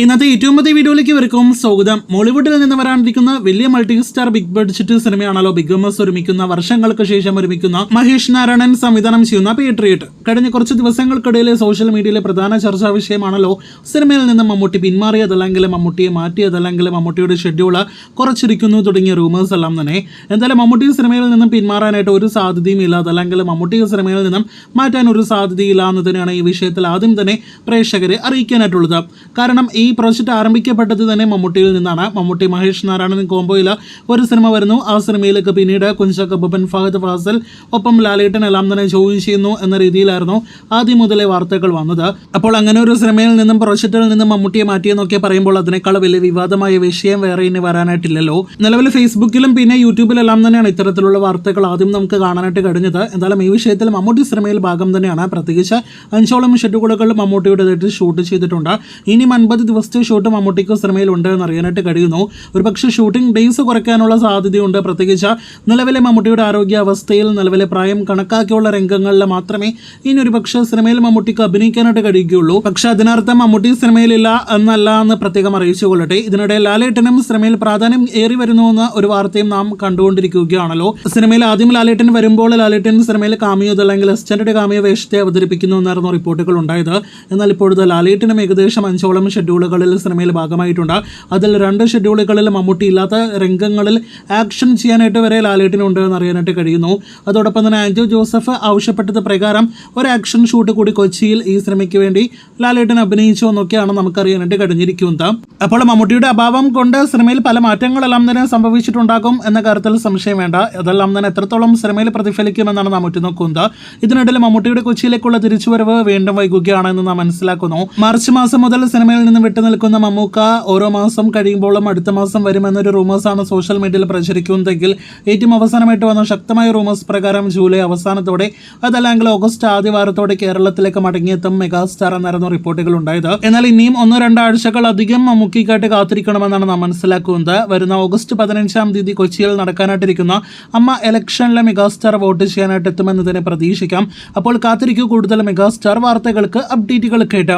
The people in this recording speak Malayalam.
ഇന്നത്തെ ഏറ്റവും പുതിയ വീഡിയോയിലേക്ക് ഇവർക്കും സ്വാഗതം. മോളിവുഡിൽ നിന്ന് വരാനിരിക്കുന്ന വലിയ മൾട്ടി സ്റ്റാർ ബിഗ് ബഡ്ജറ്റ് സിനിമയാണല്ലോ ബിഗ് ബോസ് ഒരുമിക്കുന്ന വർഷങ്ങൾക്ക് ശേഷം ഒരുമിക്കുന്ന മഹേഷ് നാരായണൻ സംവിധാനം ചെയ്യുന്ന പേട്രിയറ്റ്. കഴിഞ്ഞ കുറച്ച് ദിവസങ്ങൾക്കിടയിൽ സോഷ്യൽ മീഡിയയിലെ പ്രധാന ചർച്ചാ വിഷയമാണല്ലോ സിനിമയിൽ നിന്ന് മമ്മൂട്ടി പിന്മാറിയതല്ലെങ്കിൽ മമ്മൂട്ടിയെ മാറ്റിയതല്ലെങ്കിൽ മമ്മൂട്ടിയുടെ ഷെഡ്യൂൾ കുറച്ചിരിക്കുന്നു തുടങ്ങിയ റൂമേഴ്സ് എല്ലാം തന്നെ. എന്തായാലും മമ്മൂട്ടി സിനിമയിൽ നിന്നും പിന്മാറാനായിട്ട് ഒരു സാധ്യതയും ഇല്ല, അതല്ലെങ്കിൽ മമ്മൂട്ടി സിനിമയിൽ നിന്നും മാറ്റാൻ ഒരു സാധ്യതയില്ല എന്നതിനാണ് ഈ വിഷയത്തിൽ ആദ്യം തന്നെ പ്രേക്ഷകരെ അറിയിക്കാനായിട്ടുള്ളത്. കാരണം ഈ പ്രോജക്റ്റ് ആരംഭിക്കപ്പെട്ടത് തന്നെ മമ്മൂട്ടിയിൽ നിന്നാണ്. മമ്മൂട്ടി മഹേഷ് നാരായണൻ കോംബോയിൽ ഒരു സിനിമ വരുന്നു. ആ സിനിമയിലേക്ക് പിന്നീട് കുഞ്ചാക്കോ ബോബൻ, ഫഹദ് ഫാസിൽ ഒപ്പം ലാലേട്ടൻ എല്ലാം തന്നെ ജോയിൻ ചെയ്യുന്നു എന്ന രീതിയിലായിരുന്നു ആദ്യം മുതലേ വാർത്തകൾ വന്നത്. അപ്പോൾ അങ്ങനെ ഒരു സിനിമയിൽ നിന്നും പ്രോജക്റ്റിൽ നിന്നും മമ്മൂട്ടിയെ മാറ്റിയെന്നൊക്കെ പറയുമ്പോൾ അതിനേക്കാൾ വലിയ വിവാദമായ വിഷയം വേറെ ഇനി വരാനായിട്ടില്ലല്ലോ. നിലവിൽ ഫേസ്ബുക്കിലും പിന്നെ യൂട്യൂബിലെല്ലാം തന്നെയാണ് ഇത്തരത്തിലുള്ള വാർത്തകൾ ആദ്യം നമുക്ക് കാണാനായിട്ട് കഴിഞ്ഞത്. എന്തായാലും ഈ വിഷയത്തിൽ മമ്മൂട്ടി സിനിമയിൽ ഭാഗം തന്നെയാണ്. പ്രത്യേകിച്ച് 5ഓളം ഷെഡ്യൂളുകൾ മമ്മൂട്ടിയുടേതായിട്ട് ഷൂട്ട് ചെയ്തിട്ടുണ്ട്. ഇനി 50 ദിവസത്തെ ഷൂട്ട് മമ്മൂട്ടിക്ക് സിനിമയിൽ ഉണ്ട് എന്ന് അറിയാനായിട്ട് കഴിയുന്നു. ഒരുപക്ഷെ ഷൂട്ടിംഗ് ഡേയ്സ് കുറയ്ക്കാനുള്ള സാധ്യതയുണ്ട്. പ്രത്യേകിച്ച് നിലവിലെ മമ്മൂട്ടിയുടെ ആരോഗ്യാവസ്ഥയിൽ നിലവിലെ പ്രായം കണക്കാക്കിയുള്ള രംഗങ്ങളിൽ മാത്രമേ ഇനി ഒരുപക്ഷെ സിനിമയിൽ മമ്മൂട്ടിക്ക് അഭിനയിക്കാനായിട്ട് കഴിയുകയുള്ളൂ. പക്ഷെ അതിനർത്ഥം മമ്മൂട്ടി സിനിമയിലില്ല എന്നല്ല എന്ന് പ്രത്യേകം അറിയിച്ചുകൊള്ളട്ടെ. ഇതിനിടെ ലാലേട്ടനും സിനിമയിൽ പ്രാധാന്യം ഏറി വരുന്നുവെന്ന ഒരു വാർത്തയും നാം കണ്ടുകൊണ്ടിരിക്കുകയാണല്ലോ. സിനിമയിൽ ആദ്യം ലാലേട്ടൻ വരുമ്പോൾ ലാലേട്ടൻ സിനിമയിൽ കാമിയോ അല്ലെങ്കിൽ അസിസ്റ്റന്റ് കാമിയോ വേഷത്തെ അവതരിപ്പിക്കുന്നു എന്നായിരുന്നു റിപ്പോർട്ടുകൾ ഉണ്ടായത്. എന്നാൽ ഇപ്പോഴത്തെ ലാലേട്ടനും ഏകദേശം 5ഓളം ഷെഡ്യൂളുകളിൽ സിനിമയിൽ ഭാഗമായിട്ടുണ്ട്. അതിൽ 2 ഷെഡ്യൂളുകളിൽ മമ്മൂട്ടി ഇല്ലാത്ത രംഗങ്ങളിൽ ആക്ഷൻ ചെയ്യാനായിട്ട് വരെ ലാലേട്ടനുണ്ട് എന്ന് അറിയാനായിട്ട് കഴിയുന്നു. അതോടൊപ്പം തന്നെ ആൻജോ ജോസഫ് ആവശ്യപ്പെട്ടത് പ്രകാരം ഒരു ആക്ഷൻ ഷൂട്ട് കൂടി കൊച്ചിയിൽ ഈ സിനിമയ്ക്ക് വേണ്ടി ലാലേട്ടൻ അഭിനയിച്ചു എന്നൊക്കെയാണ് നമുക്കറിയാനായിട്ട് കഴിഞ്ഞിരിക്കുന്നത്. അപ്പോൾ മമ്മൂട്ടിയുടെ അഭാവം കൊണ്ട് സിനിമയിൽ പല മാറ്റങ്ങളെല്ലാം തന്നെ സംഭവിച്ചിട്ടുണ്ടാകും എന്ന കാര്യത്തിൽ സംശയം വേണ്ട. അതെല്ലാം തന്നെ എത്രത്തോളം സിനിമയിൽ പ്രതിഫലിക്കുമെന്നാണ് നാം ഉറ്റുനോക്കുന്നത്. ഇതിനിടയിൽ മമ്മൂട്ടിയുടെ കൊച്ചിയിലേക്കുള്ള തിരിച്ചുവരവ് വീണ്ടും വൈകുകയാണെന്ന് നാം മനസ്സിലാക്കുന്നു. മാർച്ച് മാസം മുതൽ സിനിമയിൽ നിന്ന് വിട്ടുനിൽക്കുന്ന മമ്മൂക്ക ഓരോ മാസം കഴിയുമ്പോഴും അടുത്ത മാസം വരുമെന്നൊരു റൂമേഴ്സാണ് സോഷ്യൽ മീഡിയയിൽ പ്രചരിക്കുന്നതെങ്കിൽ ഏറ്റവും അവസാനമായിട്ട് വന്ന ശക്തമായ റൂമേഴ്സ് പ്രകാരം ജൂലൈ അവസാനത്തോടെ അതല്ലെങ്കിൽ ഓഗസ്റ്റ് ആദ്യ വാരത്തോടെ കേരളത്തിലേക്ക് മടങ്ങിയെത്തും മെഗാസ്റ്റാർ എന്നായിരുന്നു റിപ്പോർട്ടുകൾ ഉണ്ടായത്. എന്നാൽ ഇനിയും 1-2 ആഴ്ചകൾ അധികം മമ്മൂക്കിക്കായിട്ട് കാത്തിരിക്കണമെന്നാണ് നാം മനസ്സിലാക്കുന്നത്. വരുന്ന ഓഗസ്റ്റ് 15-ാം തീയതി കൊച്ചിയിൽ നടക്കാനായിട്ടിരിക്കുന്ന അമ്മ ഇലക്ഷനിലെ മെഗാസ്റ്റാർ വോട്ട് ചെയ്യാനായിട്ട് എത്തുമെന്നതിനെ പ്രതീക്ഷിക്കാം. അപ്പോൾ കാത്തിരിക്കൂ കൂടുതൽ മെഗാസ്റ്റാർ വാർത്തകൾക്ക്, അപ്ഡേറ്റുകൾ കേട്ട്.